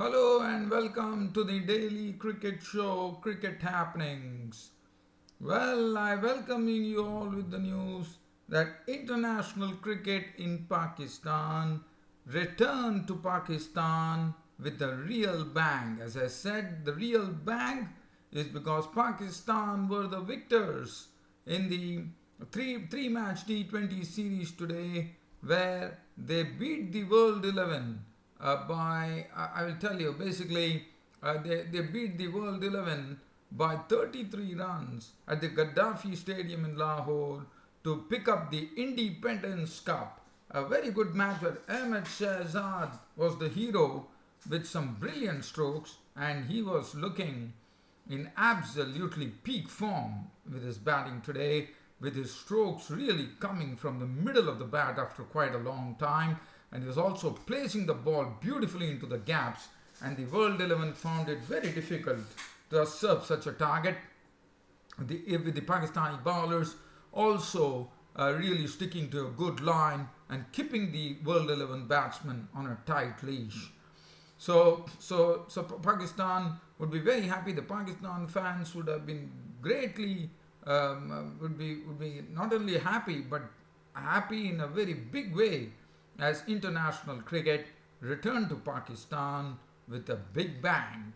Hello and welcome to the daily cricket show, Cricket Happenings. Well, I welcome you all with the news that international cricket in Pakistan returned to Pakistan with a real bang. As I said, the real bang is because Pakistan were the victors in the three match T20 series today, where they beat the World 11 I will tell you, basically, they beat the World 11 by 33 runs at the Gaddafi Stadium in Lahore to pick up the Independence Cup. A very good match where Ahmed Shehzad was the hero with some brilliant strokes, and he was looking in absolutely peak form with his batting today, with his strokes really coming from the middle of the bat after quite a long time. And he was also placing the ball beautifully into the gaps, and the World 11 found it very difficult to usurp such a target. With the Pakistani bowlers also really sticking to a good line and keeping the World 11 batsmen on a tight leash. So Pakistan would be very happy. The Pakistan fans would have been greatly would be not only happy but happy in a very big way as international cricket returned to Pakistan with a big bang.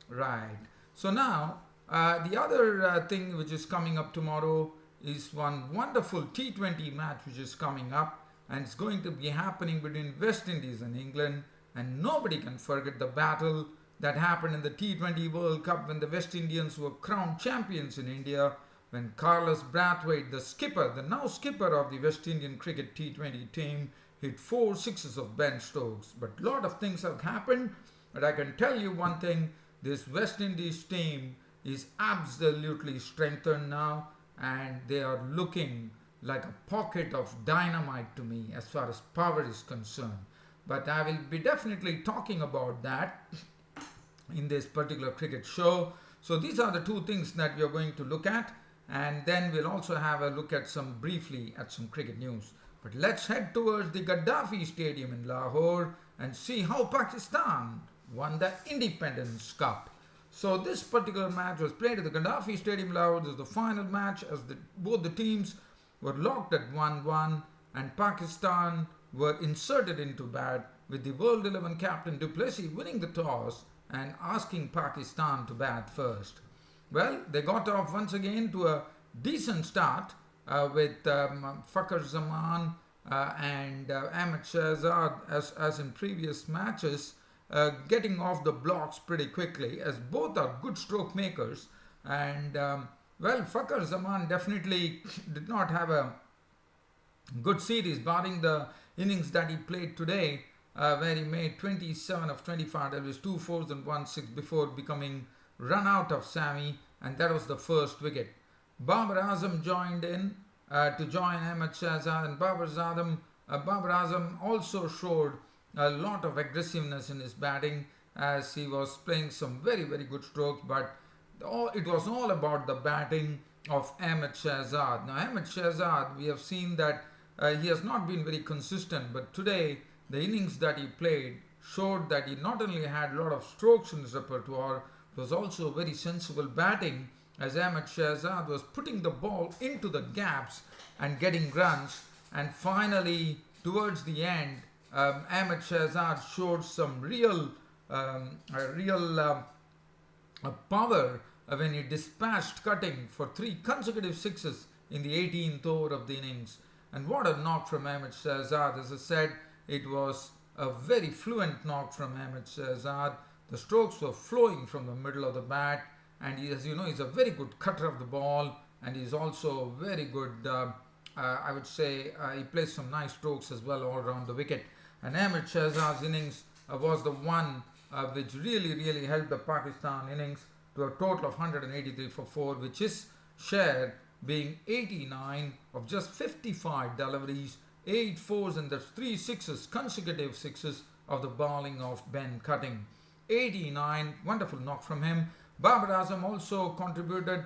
Right. So now, the other thing which is coming up tomorrow is one wonderful T20 match which is coming up, and it's going to be happening between West Indies and England. And nobody can forget the battle that happened in the T20 World Cup when the West Indians were crowned champions in India, when Carlos Brathwaite, the skipper, the now skipper of the West Indian cricket T20 team, hit 4 sixes of Ben Stokes. But a lot of things have happened. But I can tell you one thing, this West Indies team is absolutely strengthened now, and they are looking like a pocket of dynamite to me as far as power is concerned. But I will be definitely talking about that in this particular cricket show. So these are the two things that we are going to look at, and then we'll also have a look at briefly at some cricket news. But let's head towards the Gaddafi Stadium in Lahore and see how Pakistan won the Independence Cup. So this particular match was played at the Gaddafi Stadium in Lahore. This is the final match as both the teams were locked at 1-1, and Pakistan were inserted into bat with the World 11 captain du Plessis winning the toss and asking Pakistan to bat first. Well, they got off once again to a decent start with Fakhar Zaman and Ahmed Shehzad, as in previous matches, getting off the blocks pretty quickly, as both are good stroke makers. And Fakhar Zaman definitely did not have a good series, barring the innings that he played today, where he made 27 of 25. There was 2 fours and 1 6 before becoming run out of Sammy, and that was the first wicket. Babar Azam joined in to join Ahmed Shehzad, and Babar Azam also showed a lot of aggressiveness in his batting as he was playing some very, very good strokes, but it was all about the batting of Ahmed Shehzad. Now, Ahmed Shehzad, we have seen that he has not been very consistent, but today the innings that he played showed that he not only had a lot of strokes in his repertoire, it was also very sensible batting, as Ahmed Shehzad was putting the ball into the gaps and getting runs. And finally, towards the end, Ahmed Shehzad showed some real power when he dispatched Cutting for 3 consecutive sixes in the 18th over of the innings. And what a knock from Ahmed Shehzad. As I said, it was a very fluent knock from Ahmed Shehzad. The strokes were flowing from the middle of the bat, and he, as you know, he's a very good cutter of the ball, and he's also very good, I would say, he plays some nice strokes as well all around the wicket. And Ahmed Shehzad's innings was the one which really helped the Pakistan innings to a total of 183 for 4, which is share being 89 of just 55 deliveries, 8 fours and the 3 sixes, consecutive sixes of the bowling of Ben Cutting. 89, wonderful knock from him. Babar Azam also contributed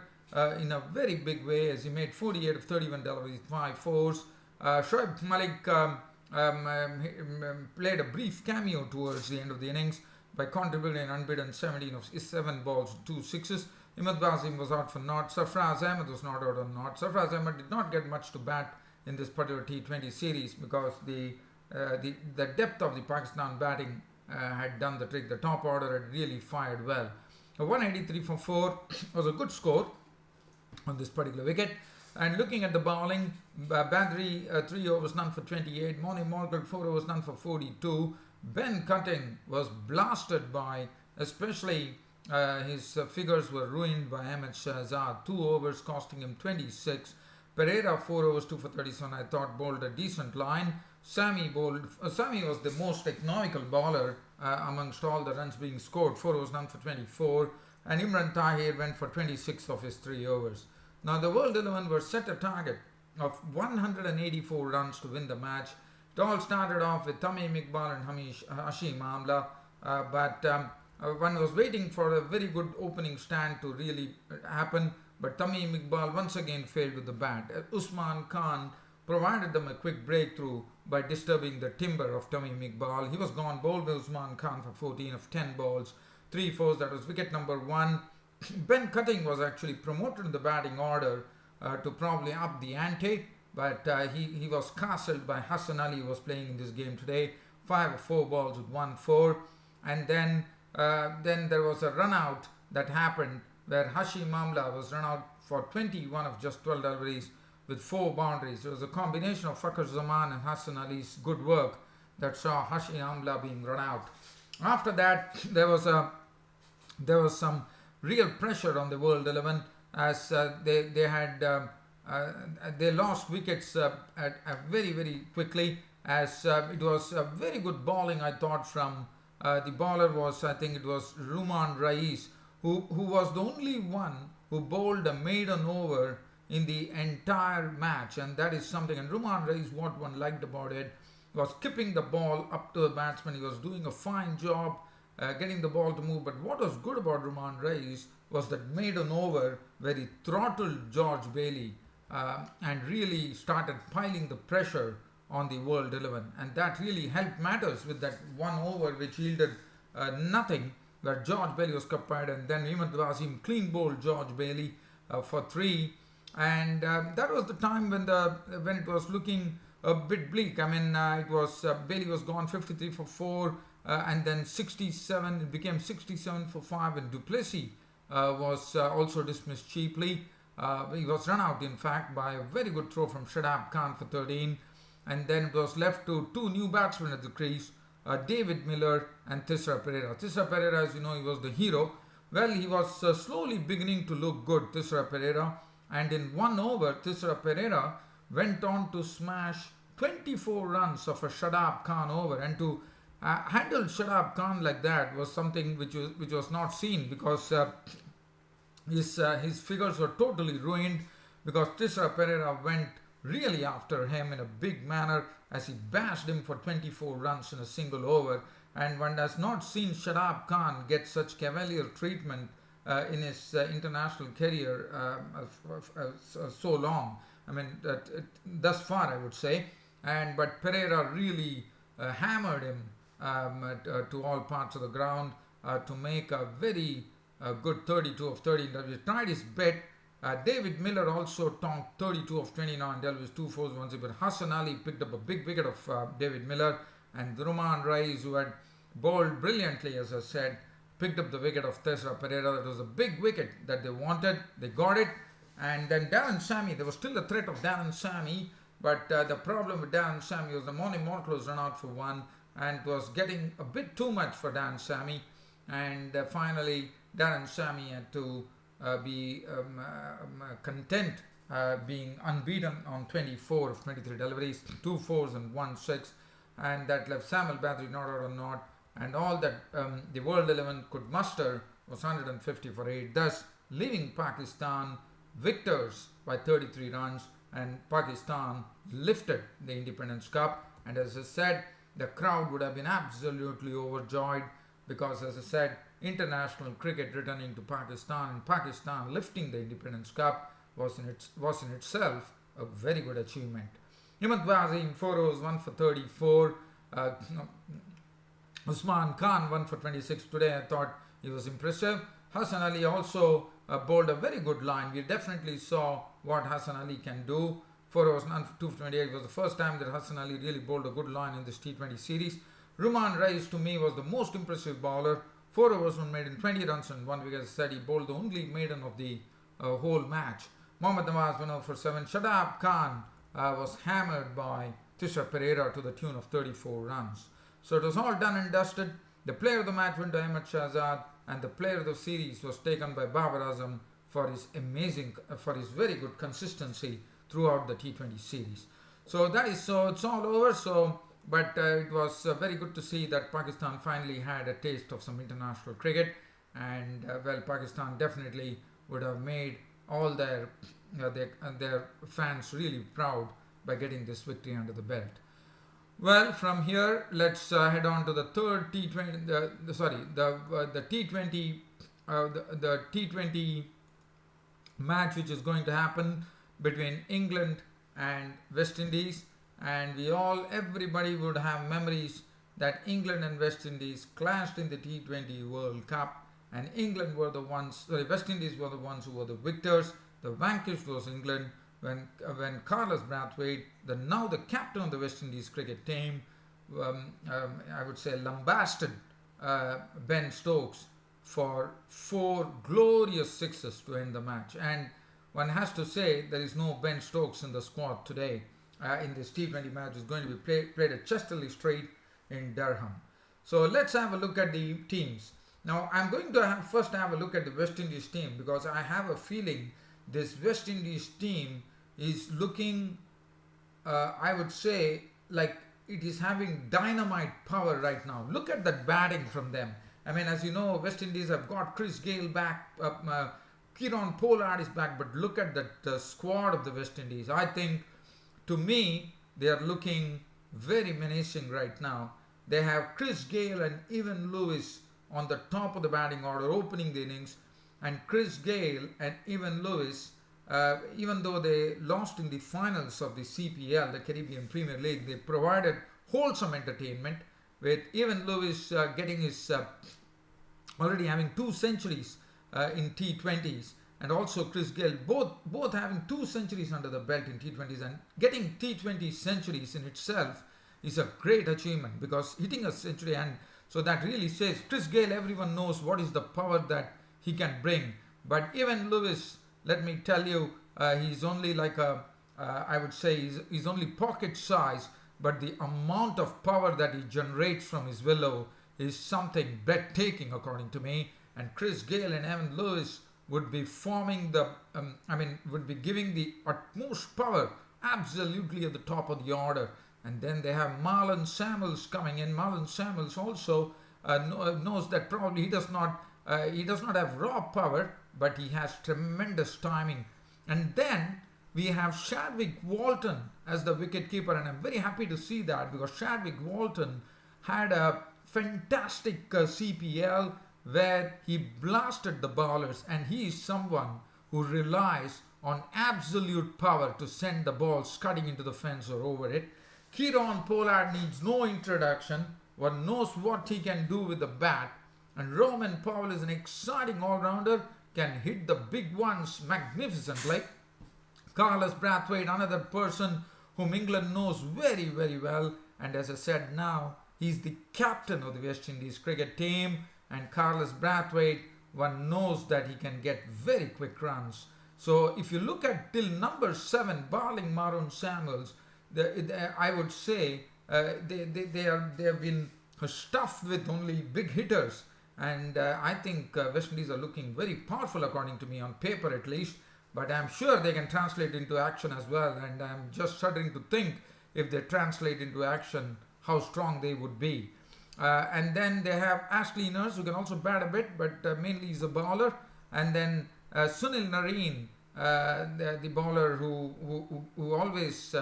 in a very big way as he made 48 of 31 deliveries, 5 fours. Shoaib Malik played a brief cameo towards the end of the innings, by contributing an unbeaten 17 of 7 balls, 2 sixes. Ahmed Wasim was out for naught. Sarfraz Ahmed was not out on naught. Sarfraz Ahmed did not get much to bat in this particular T20 series because the depth of the Pakistan batting had done the trick. The top order had really fired well. 183 for 4 was a good score on this particular wicket. And looking at the bowling, Badri 3 overs none for 28, Moni Morgan 4 overs none for 42. Ben Cutting was blasted by, especially his figures were ruined by Ahmed Shehzad, 2 overs costing him 26. Pereira 4 overs 2 for 37, I thought bowled a decent line. Sami was the most economical bowler amongst all the runs being scored, 4 overs none for 24, and Imran Tahir went for 26 of his 3 overs. Now the World 11 were set a target of 184 runs to win the match. It all started off with Tamim Iqbal and Hashim Amla, but one was waiting for a very good opening stand to really happen, but Tamim Iqbal once again failed with the bat. Usman Khan provided them a quick breakthrough by disturbing the timber of Tamim Iqbal. He was gone bowled by Usman Khan for 14 of 10 balls, 3 fours. That was wicket number 1. Ben Cutting was actually promoted in the batting order to probably up the ante, but he was castled by Hassan Ali, who was playing in this game today. 5 of 4 balls with 1 4. And then there was a run out that happened where Hashim Amla was run out for 21 of just 12 deliveries with 4 boundaries. It was a combination of Fakhar Zaman and Hassan Ali's good work that saw Hashim Amla being run out. After that, there was some real pressure on the World 11 as they lost wickets very quickly, as it was a very good bowling, I thought, from the bowler was, I think it was Ruman Rais, who was the only one who bowled a maiden over in the entire match, and that is something. And Ruman Rais, what one liked about it was keeping the ball up to the batsman. He was doing a fine job getting the ball to move. But what was good about Ruman Rais was that maiden over where he throttled George Bailey and really started piling the pressure on the World 11, and that really helped matters with that 1 over which yielded nothing, where George Bailey was cuppied, and then Ahmed Wasim clean bowled George Bailey for 3, and that was the time when it was looking a bit bleak. I mean, it was Bailey was gone 53 for 4, and then 67. It became 67 for 5, and Duplessis was also dismissed cheaply. He was run out, in fact, by a very good throw from Shadab Khan for 13, and then it was left to 2 new batsmen at the crease, David Miller and Thisra Pereira. Thisra Pereira, as you know, he was the hero. Well, he was slowly beginning to look good, Thisra Pereira, and in 1 over, Thisra Pereira went on to smash 24 runs of a Shadab Khan over, and to handle Shadab Khan like that was something which was not seen, because his figures were totally ruined, because Thisra Pereira went really after him in a big manner as he bashed him for 24 runs in a single over. And one has not seen Shadab Khan get such cavalier treatment in his international career so long. I mean, thus far, I would say. But Pereira really hammered him to all parts of the ground to make a very good 32 of 30. He tried his best. David Miller also tonked 32 of 29, dealt with 2 fours, 1 0. But Hassan Ali picked up a big wicket of David Miller, and Ruman Rais, who had bowled brilliantly, as I said, picked up the wicket of Thisra Pereira. That was a big wicket that they wanted. They got it. And then Darren Sammy, there was still a threat of Darren Sammy, but the problem with Darren Sammy was the morning Morkel was run out for 1, and it was getting a bit too much for Darren Sammy. And finally, Darren Sammy had to be content being unbeaten on 24 of 23 deliveries, 2 fours and 1 6, and that left Samuel Badri not out or not, and all that the World 11 could muster was 150 for 8, thus leaving Pakistan victors by 33 runs, and Pakistan lifted the Independence Cup. And as I said, the crowd would have been absolutely overjoyed, because, as I said, international cricket returning to Pakistan and Pakistan lifting the Independence Cup was in itself a very good achievement. Ahmed Wasim 4 overs 1 for 34. Usman Khan 1 for 26 today. I thought he was impressive. Hassan Ali also bowled a very good line. We definitely saw what Hassan Ali can do. 4 overs, none for 2 for 28. It was the first time that Hassan Ali really bowled a good line in this T20 series. Ruman Reis to me was the most impressive bowler. 4 overs, 1 made in 20 runs and 1 wicket. As I said, he bowled the only maiden of the whole match. Mohammad Nawaz 1 over for 7. Shadab Khan was hammered by Tisha Pereira to the tune of 34 runs. So it was all done and dusted. The player of the match went to Ahmed Shehzad, and the player of the series was taken by Babar Azam for his very good consistency throughout the T20 series. So it's all over. But it was very good to see that Pakistan finally had a taste of some international cricket, and Pakistan definitely would have made all their fans really proud by getting this victory under the belt. Well, from here, let's head on to the third T20. The T20 match, which is going to happen between England and West Indies. And everybody would have memories that England and West Indies clashed in the T20 World Cup, and West Indies were the ones who were the victors. The vanquished was England when Carlos Brathwaite, now the captain of the West Indies cricket team, I would say lambasted Ben Stokes for 4 glorious sixes to end the match. And one has to say there is no Ben Stokes in the squad today. In this T20 match is going to be played at Chesterley Street in Durham. So let's have a look at the teams. Now I'm going to first have a look at the West Indies team, because I have a feeling this West Indies team is looking, I would say, like it is having dynamite power right now. Look at that batting from them. I mean, as you know, West Indies have got Chris Gayle back, Kieron Pollard is back, but look at the squad of the West Indies. I think, to me, they are looking very menacing right now. They have Chris Gayle and Evan Lewis on the top of the batting order opening the innings. And Chris Gayle and Evan Lewis, even though they lost in the finals of the CPL, the Caribbean Premier League, they provided wholesome entertainment, with Evan Lewis getting his already having 2 centuries in T20s. And also Chris Gayle, both having 2 centuries under the belt in T20s, and getting T20 centuries in itself is a great achievement, because hitting a century, and so that really says Chris Gayle, everyone knows what is the power that he can bring. But Evan Lewis, let me tell you, he's only like I would say he's only pocket size, but the amount of power that he generates from his willow is something breathtaking according to me. And Chris Gayle and Evan Lewis would be would be giving the utmost power absolutely at the top of the order. And then they have Marlon Samuels coming in. Marlon Samuels also knows that probably he does not have raw power, but he has tremendous timing. And then we have Chadwick Walton as the wicketkeeper, and I'm very happy to see that, because Chadwick Walton had a fantastic CPL where he blasted the bowlers, and he is someone who relies on absolute power to send the ball scudding into the fence or over it. Kieron Pollard needs no introduction. One knows what he can do with the bat. And Roman Powell is an exciting all-rounder, can hit the big ones magnificently. Carlos Brathwaite, another person whom England knows very, very well. And as I said, now he's the captain of the West Indies cricket team. And Carlos Brathwaite, one knows that he can get very quick runs. So if you look at till number 7, barring Marlon Samuels, I would say they have been stuffed with only big hitters. And I think West Indies are looking very powerful according to me, on paper at least. But I'm sure they can translate into action as well. And I'm just shuddering to think, if they translate into action, how strong they would be. And then they have Ashley Nurse, who can also bat a bit, but mainly he's a bowler. And then Sunil Narine, the bowler who always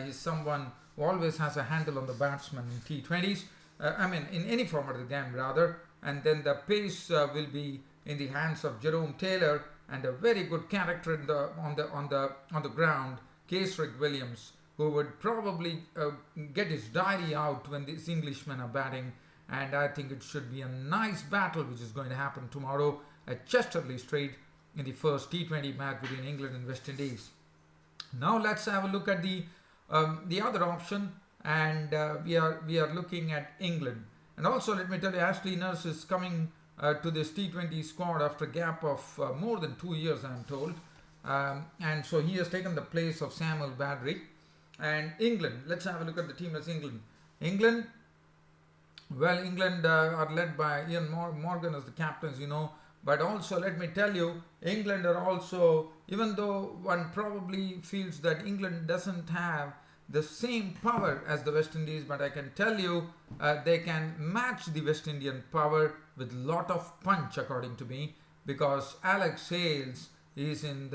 is someone who always has a handle on the batsman in T20s. In any format of the game rather. And then the pace will be in the hands of Jerome Taylor, and a very good character on the ground, Kesrick Williams, who would probably get his diary out when these Englishmen are batting, and I think it should be a nice battle which is going to happen tomorrow at Chesterley Street in the first T20 match between England and West Indies. Now let's have a look at the other option, and we are looking at England. And also let me tell you, Ashley Nurse is coming to this T20 squad after a gap of more than 2 years, I'm told. And so he has taken the place of Samuel Badry. And England, let's have a look at the team as England. England are led by Ian Morgan as the captain, as you know. But also, let me tell you, England are also, even though one probably feels that England doesn't have the same power as the West Indies, but I can tell you they can match the West Indian power with lot of punch, according to me, because Alex Hales is in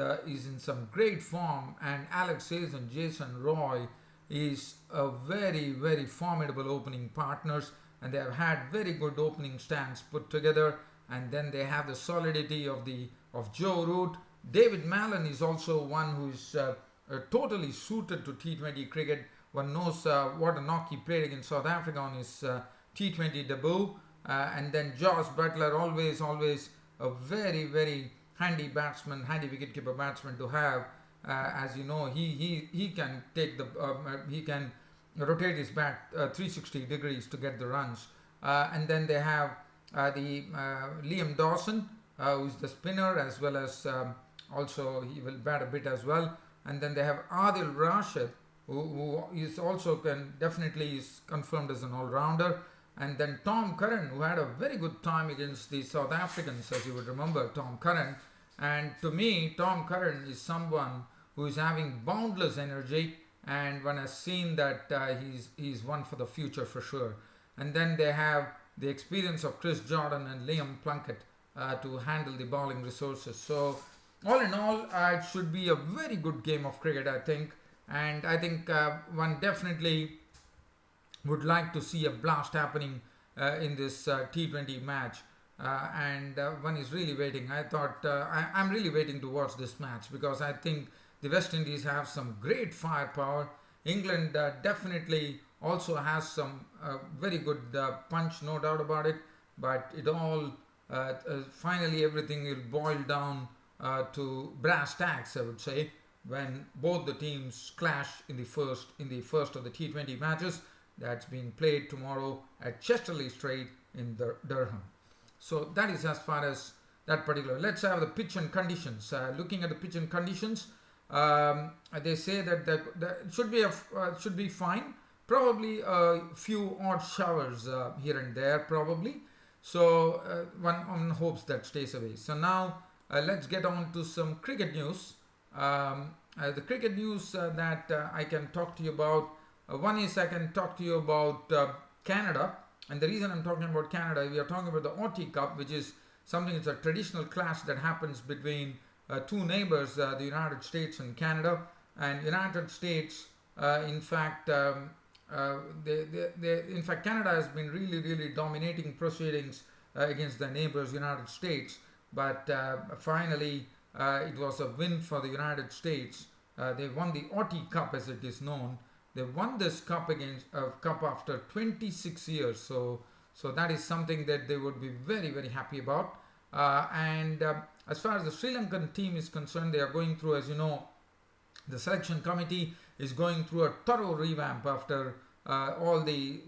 some great form, and Alex Hales and Jason Roy is a very, very formidable opening partners, and they have had very good opening stands put together. And then they have the solidity of Joe Root. David Mallon is also one who is totally suited to T20 cricket. One knows what a knock he played against South Africa on his T20 debut. And then Josh Butler, always a very, very handy batsman, handy wicketkeeper batsman to have. As you know, he can take he can rotate his bat 360 degrees to get the runs. And then they have Liam Dawson, who is the spinner, as well as also he will bat a bit as well. And then they have Adil Rashid, who is also definitely is confirmed as an all-rounder. And then Tom Curran, who had a very good time against the South Africans, as you would remember, Tom Curran. And to me, Tom Curran is someone who is having boundless energy, and one has seen that he's one for the future for sure. And then they have the experience of Chris Jordan and Liam Plunkett to handle the bowling resources. So all in all, it should be a very good game of cricket, I think. And I think one definitely would like to see a blast happening in this T20 match. And one is really waiting. I'm really waiting to watch this match, because I think the West Indies have some great firepower. England definitely also has some very good punch, no doubt about it. But it all finally everything will boil down to brass tacks, I would say, when both the teams clash in the first of the T20 matches that's being played tomorrow at Chesterley Street in Durham. So that is as far as that particular. Let's have the pitch and conditions. Looking at the pitch and conditions, they say that it should be fine. Probably a few odd showers here and there, probably. So one hopes that stays away. So now let's get on to some cricket news. The cricket news that I can talk to you about. One is I can talk to you about Canada. And the reason I'm talking about Canada, we are talking about the Autie Cup, which is something, it's a traditional clash that happens between two neighbors, the United States and Canada. And United States, in fact, Canada has been really dominating proceedings against their neighbors, United States. But finally, it was a win for the United States. They won the Autie Cup, as it is known. They won this cup after 26 years. So that is something that they would be very happy about. And as far as the Sri Lankan team is concerned, they are going through, as you know, the selection committee is going through a thorough revamp after all the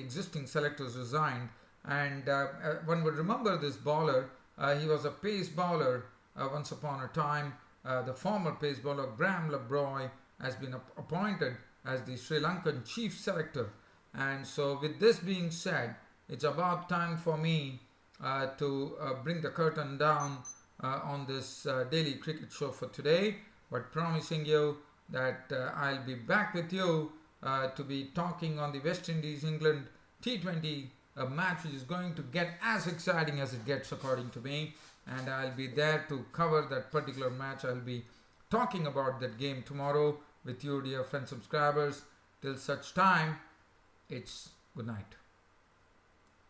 existing selectors resigned. And one would remember this bowler. He was a pace bowler once upon a time. The former pace bowler Graham Labroy has been appointed as the Sri Lankan chief selector. And so with this being said, it's about time for me to bring the curtain down on this daily cricket show for today, but promising you that I'll be back with you to be talking on the West Indies-England T20 match, which is going to get as exciting as it gets, according to me. And I'll be there to cover that particular match. I'll be talking about that game tomorrow with you, dear friend subscribers. Till such time, it's good night.